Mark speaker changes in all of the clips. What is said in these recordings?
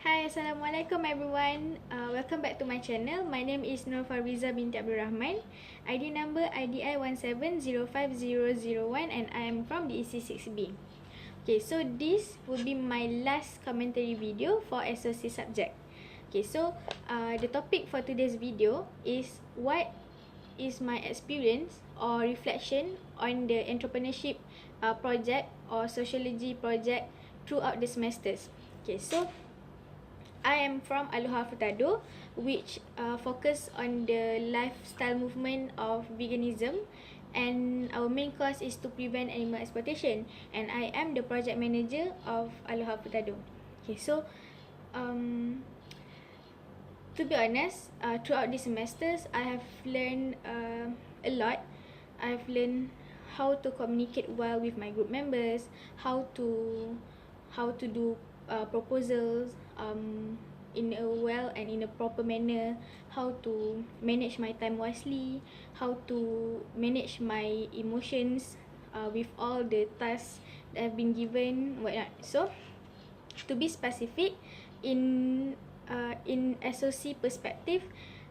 Speaker 1: Hi, Assalamualaikum everyone. Welcome back to my channel. My name is Nur Fariza binti Abdul Rahman. ID number IDI 17050001 and I am from the EC6B. Okay, so this will be my last commentary video for SOC subject. Okay, so the topic for today's video is what is my experience or reflection on the entrepreneurship project or sociology project throughout the semesters. Okay, so I am from Aloha Furtado, which focus on the lifestyle movement of veganism, and our main cause is to prevent animal exploitation. And I am the project manager of Aloha Furtado. Okay, so to be honest, throughout these semesters, I have learned a lot. I've learned how to communicate well with my group members, how to do proposals in a well and in a proper manner, how to manage my time wisely, how to manage my emotions with all the tasks that have been given, whatnot. So, to be specific, in SOC perspective,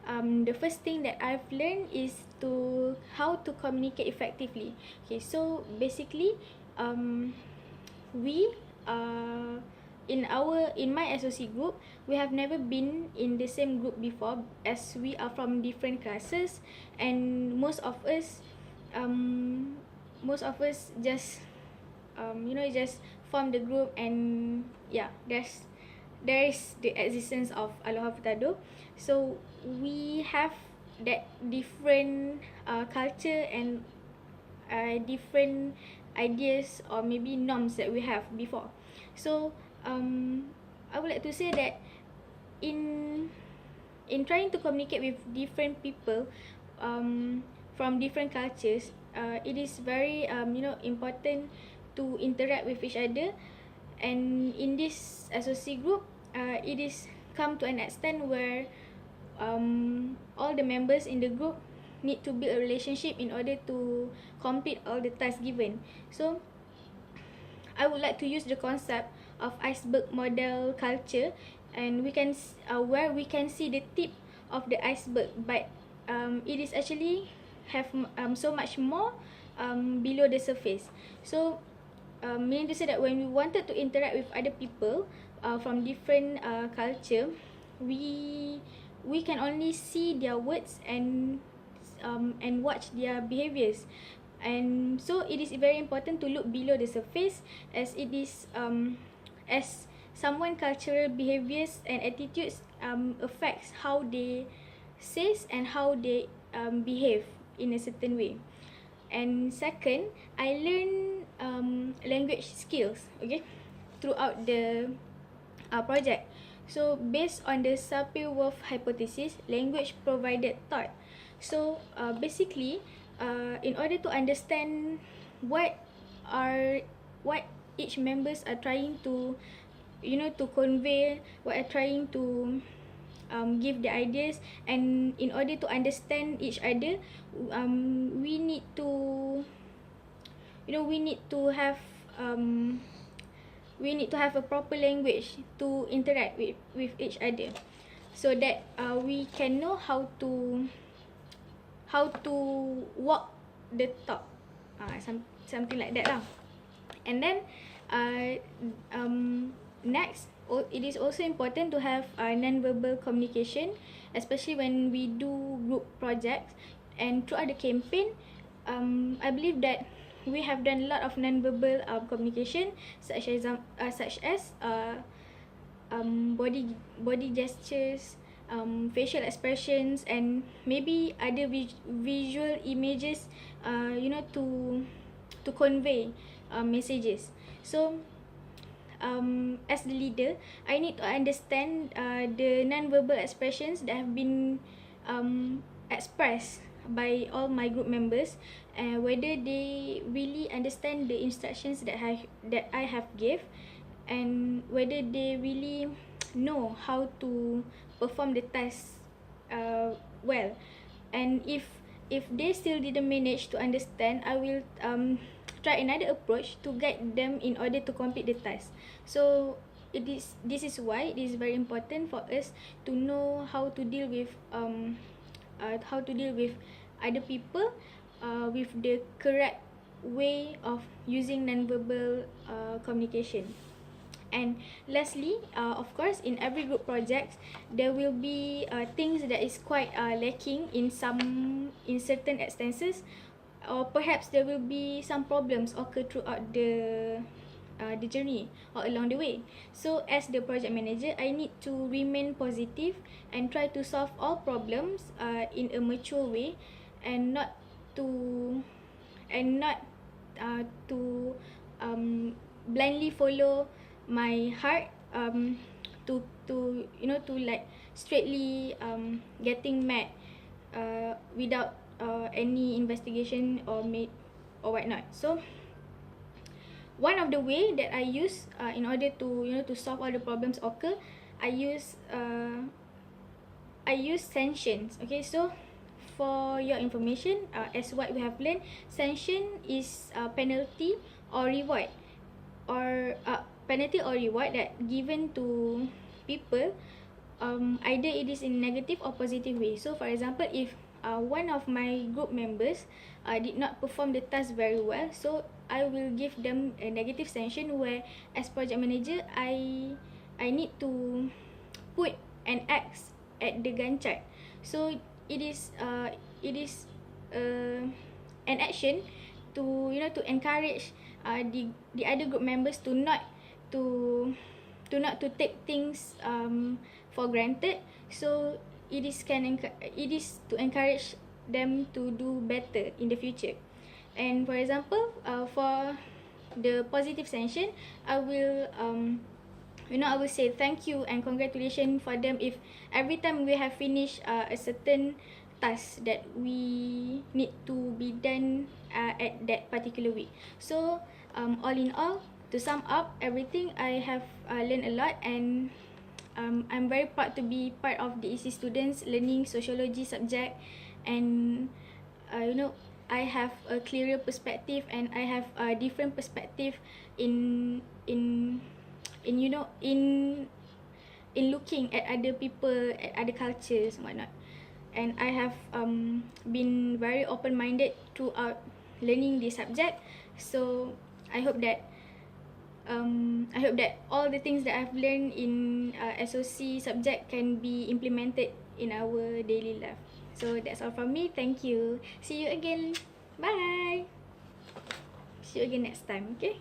Speaker 1: the first thing that I've learned is how to communicate effectively. Okay, so basically, we in my SOC group, we have never been in the same group before, as we are from different classes, and most of us just just form the group, and yeah, there is the existence of Aloha Furtado. So we have that different culture and different ideas or maybe norms that we have before. So I would like to say that in trying to communicate with different people from different cultures, it is very important to interact with each other. And in this SOC group, it is come to an extent where all the members in the group need to build a relationship in order to complete all the tasks given. So I would like to use the concept of iceberg model culture, and where we can see the tip of the iceberg, but it is actually have so much more below the surface. So meaning to say that when we wanted to interact with other people from different culture, we can only see their words and watch their behaviors. And so it is very important to look below the surface, as it is as someone cultural behaviors and attitudes affects how they says and how they behave in a certain way. And second, I learned language skills, okay, throughout the project. So based on the Sapir-Whorf hypothesis, language provided thought. So basically, in order to understand what each members are trying to to convey, what are trying to give the ideas, and in order to understand each other, we need to have a proper language to interact with each other, so that we can know how to walk the talk, something like that lah. And then next, it is also important to have non-verbal communication, especially when we do group projects. And throughout the campaign, I believe that we have done a lot of non-verbal communication, such as body gestures, facial expressions, and maybe other visual images, to convey messages. So as the leader, I need to understand the non-verbal expressions that have been expressed by all my group members, and whether they really understand the instructions that I have gave, and whether they really know how to perform the task well. And if they still didn't manage to understand, I will try another approach to guide them in order to complete the task. So this is why it is very important for us to know how to deal with other people with the correct way of using nonverbal communication. And lastly, of course, in every group projects, there will be things that is quite lacking in certain instances, or perhaps there will be some problems occur throughout the journey or along the way. So as the project manager, I need to remain positive and try to solve all problems in a mature way, and not to to blindly follow my heart, to to like straightly getting mad without any investigation or whatnot. So one of the way that I use in order to to solve all the problems occur, I use sanctions. Okay, so for your information, as what we have learned, sanction is penalty or reward, or penalty or reward that given to people, either it is in negative or positive way. So for example, if one of my group members did not perform the task very well, so I will give them a negative sanction, where as project manager, I need to put an X at the Gantt chart. So it is an action to to encourage the other group members to not to take things for granted. So it is to encourage them to do better in the future. And for example, for the positive sanction, I will I will say thank you and congratulations for them if every time we have finished a certain task that we need to be done at that particular week. So all in all, to sum up everything, I have learned a lot, and I'm very proud to be part of the EC students learning sociology subject. And I have a clearer perspective, and I have a different perspective in looking at other people, at other cultures and whatnot. And I have been very open-minded throughout learning this subject. So I hope that all the things that I've learned in SOC subject can be implemented in our daily life. So that's all from me. Thank you. See you again. Bye. See you again next time. Okay.